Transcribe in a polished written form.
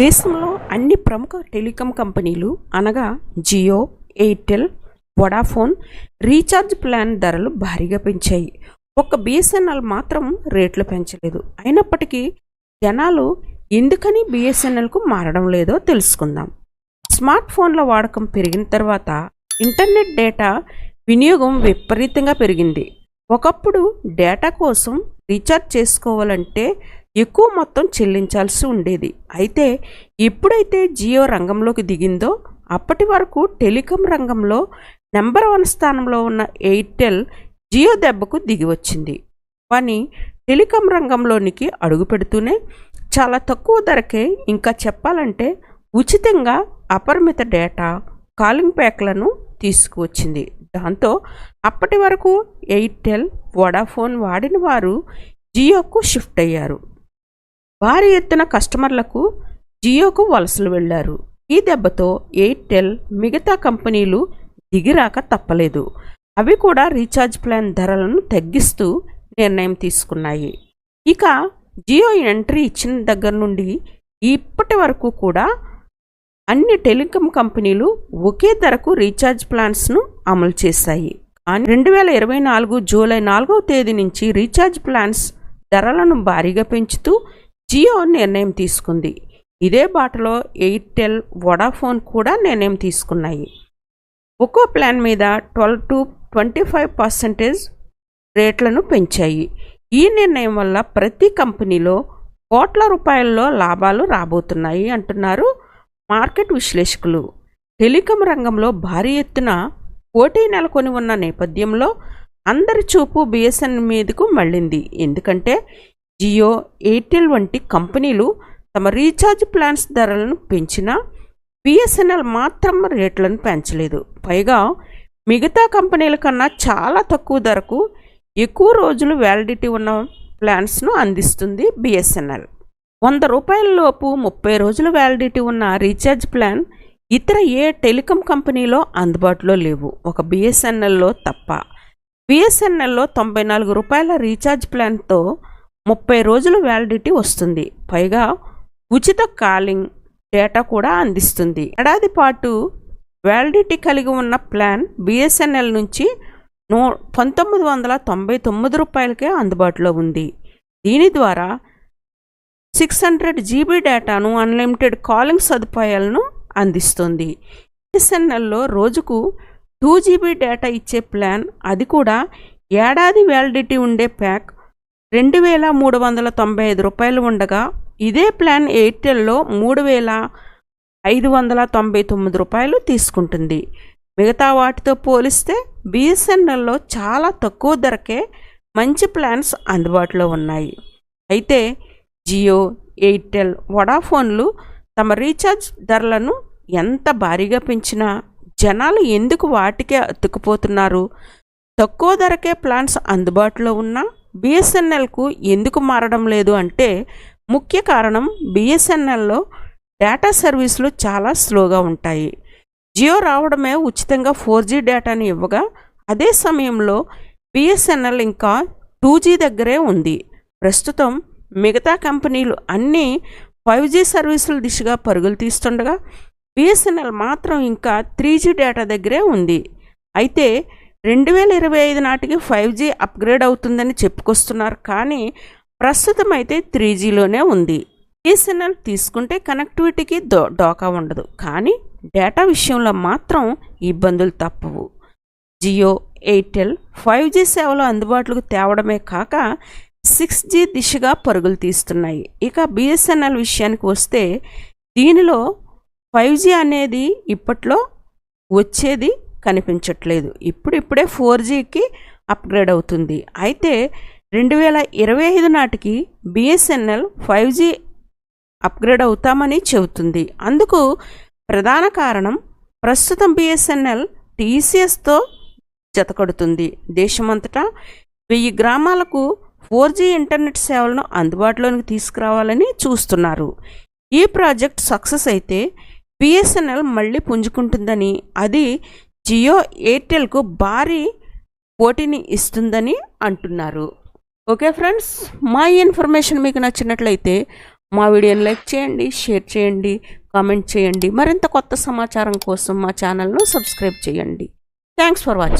దేశంలో అన్ని ప్రముఖ టెలికాం కంపెనీలు అనగా Jio, Airtel, Vodafone recharge plan ధరలు భారీగా పెంచాయి. ఒక్క బిఎస్ఎన్ఎల్ మాత్రం రేట్లు పెంచలేదు. అయినప్పటికీ జనాలు ఎందుకని బిఎస్ఎన్ఎల్కు మారడం లేదో తెలుసుకుందాం. స్మార్ట్ ఫోన్ల వాడకం పెరిగిన తర్వాత ఇంటర్నెట్ డేటా వినియోగం విపరీతంగా పెరిగింది. ఒకప్పుడు డేటా కోసం రీఛార్జ్ చేసుకోవాలంటే ఎక్కువ మొత్తం చెల్లించాల్సి ఉండేది. అయితే ఎప్పుడైతే జియో రంగంలోకి దిగిందో అప్పటి వరకు టెలికాం రంగంలో నెంబర్ 1 స్థానంలో ఉన్న ఎయిర్టెల్ జియో దెబ్బకు దిగి వచ్చింది. కానీ టెలికాం రంగంలోనికి అడుగు పెడుతూనే చాలా తక్కువ ధరకే, ఇంకా చెప్పాలంటే ఉచితంగా అపరిమిత డేటా, కాలింగ్ ప్యాక్లను తీసుకువచ్చింది. దాంతో అప్పటి వరకు ఎయిర్టెల్, వొడాఫోన్ వాడిన వారు జియోకు షిఫ్ట్ అయ్యారు. భారీ ఎత్తున కస్టమర్లకు జియోకు వలసలు వెళ్లారు. ఈ దెబ్బతో ఎయిర్టెల్, మిగతా కంపెనీలు దిగిరాక తప్పలేదు. అవి కూడా రీఛార్జ్ ప్లాన్ ధరలను తగ్గిస్తూ నిర్ణయం తీసుకున్నాయి. ఇక జియో ఎంట్రీ ఇచ్చిన దగ్గర నుండి ఇప్పటి వరకు కూడా అన్ని టెలికాం కంపెనీలు ఒకే ధరకు రీఛార్జ్ ప్లాన్స్ను అమలు చేశాయి. కానీ 2024 జూలై 4వ తేదీ నుంచి రీఛార్జ్ ప్లాన్స్ ధరలను భారీగా పెంచుతూ జియో నిర్ణయం తీసుకుంది. ఇదే బాటలో ఎయిర్టెల్, వొడాఫోన్ కూడా నిర్ణయం తీసుకున్నాయి. ఒక్కో ప్లాన్ మీద 12 to 25% రేట్లను పెంచాయి. ఈ నిర్ణయం వల్ల ప్రతి కంపెనీలో కోట్ల రూపాయల్లో లాభాలు రాబోతున్నాయి అంటున్నారు మార్కెట్ విశ్లేషకులు. టెలికాం రంగంలో భారీ ఎత్తున పోటీ నెలకొని ఉన్న నేపథ్యంలో అందరి చూపు బిఎస్ఎన్ఎల్ మీదకు మళ్ళింది. ఎందుకంటే జియో, ఎయిర్టెల్ వంటి కంపెనీలు తమ రీఛార్జ్ ప్లాన్స్ ధరలను పెంచినా బిఎస్ఎన్ఎల్ మాత్రం రేట్లను పెంచలేదు. పైగా మిగతా కంపెనీల కన్నా చాలా తక్కువ ధరకు ఎక్కువ రోజులు వ్యాలిడిటీ ఉన్న ప్లాన్స్ను అందిస్తుంది బిఎస్ఎన్ఎల్. 100 రూపాయల లోపు 30 రోజుల వ్యాలిడిటీ ఉన్న రీఛార్జ్ ప్లాన్ ఇతర ఏ టెలికాం కంపెనీలో అందుబాటులో లేవు, ఒక బిఎస్ఎన్ఎల్లో తప్ప. బిఎస్ఎన్ఎల్లో 94 రూపాయల రీఛార్జ్ ప్లాన్తో 30 రోజుల వ్యాలిడిటీ వస్తుంది. పైగా ఉచిత కాలింగ్, డేటా కూడా అందిస్తుంది. ఏడాది పాటు వ్యాలిడిటీ కలిగి ఉన్న ప్లాన్ బిఎస్ఎన్ఎల్ నుంచి 1999 రూపాయలకే అందుబాటులో ఉంది. దీని ద్వారా 600 GB డేటాను, అన్లిమిటెడ్ కాలింగ్ సదుపాయాలను అందిస్తుంది. బిఎస్ఎన్ఎల్లో రోజుకు 2 GB డేటా ఇచ్చే ప్లాన్, అది కూడా ఏడాది వ్యాలిడిటీ ఉండే ప్యాక్ 2395 రూపాయలు ఉండగా, ఇదే ప్లాన్ ఎయిర్టెల్లో 3599 రూపాయలు తీసుకుంటుంది. మిగతా వాటితో పోలిస్తే బిఎస్ఎన్ఎల్లో చాలా తక్కువ ధరకే మంచి ప్లాన్స్ అందుబాటులో ఉన్నాయి. అయితే జియో, ఎయిర్టెల్, వొడాఫోన్లు తమ రీఛార్జ్ ధరలను ఎంత భారీగా పెంచినా జనాలు ఎందుకు వాటికే అతుక్కుపోతున్నారు? తక్కువ ధరకే ప్లాన్స్ అందుబాటులో ఉన్నా బిఎస్ఎన్ఎల్కు ఎందుకు మారడం లేదు అంటే ముఖ్య కారణం బిఎస్ఎన్ఎల్లో డేటా సర్వీసులు చాలా స్లోగా ఉంటాయి. జియో రావడమే ఉచితంగా 4G డేటాని ఇవ్వగా, అదే సమయంలో బిఎస్ఎన్ఎల్ ఇంకా 2G దగ్గరే ఉంది. ప్రస్తుతం మిగతా కంపెనీలు అన్నీ 5G సర్వీసుల దిశగా పరుగులు తీస్తుండగా బిఎస్ఎన్ఎల్ మాత్రం ఇంకా 3G డేటా దగ్గరే ఉంది. అయితే 2025 నాటికి 5G అప్గ్రేడ్ అవుతుందని చెప్పుకొస్తున్నారు. కానీ ప్రస్తుతం అయితే 3Gలోనే ఉంది. బిఎస్ఎన్ఎల్ తీసుకుంటే కనెక్టివిటీకి డోకా ఉండదు, కానీ డేటా విషయంలో మాత్రం ఇబ్బందులు తప్పవు. జియో, ఎయిర్టెల్ 5G సేవలు అందుబాటులోకి తేవడమే కాక 6G దిశగా పరుగులు తీస్తున్నాయి. ఇక బిఎస్ఎన్ఎల్ విషయానికి వస్తే దీనిలో 5G అనేది ఇప్పట్లో వచ్చేది కనిపించట్లేదు. ఇప్పుడిప్పుడే 4Gకి అప్గ్రేడ్ అవుతుంది. అయితే 2025 నాటికి బిఎస్ఎన్ఎల్ 5G అప్గ్రేడ్ అవుతామని చెబుతుంది. అందుకు ప్రధాన కారణం ప్రస్తుతం బిఎస్ఎన్ఎల్ టీసీఎస్తో జతకడుతుంది. దేశమంతటా 1000 గ్రామాలకు 4G ఇంటర్నెట్ సేవలను అందుబాటులోకి తీసుకురావాలని చూస్తున్నారు. ఈ ప్రాజెక్ట్ సక్సెస్ అయితే బిఎస్ఎన్ఎల్ మళ్ళీ పుంజుకుంటుందని, అది జియో, ఎయిర్టెల్కు భారీ పోటీని ఇస్తుందని అంటున్నారు. ఓకే ఫ్రెండ్స్, మా ఇన్ఫర్మేషన్ మీకు నచ్చినట్లయితే మా వీడియోని లైక్ చేయండి, షేర్ చేయండి, కామెంట్ చేయండి. మరింత కొత్త సమాచారం కోసం మా ఛానల్ను సబ్స్క్రైబ్ చేయండి. Thanks for watching.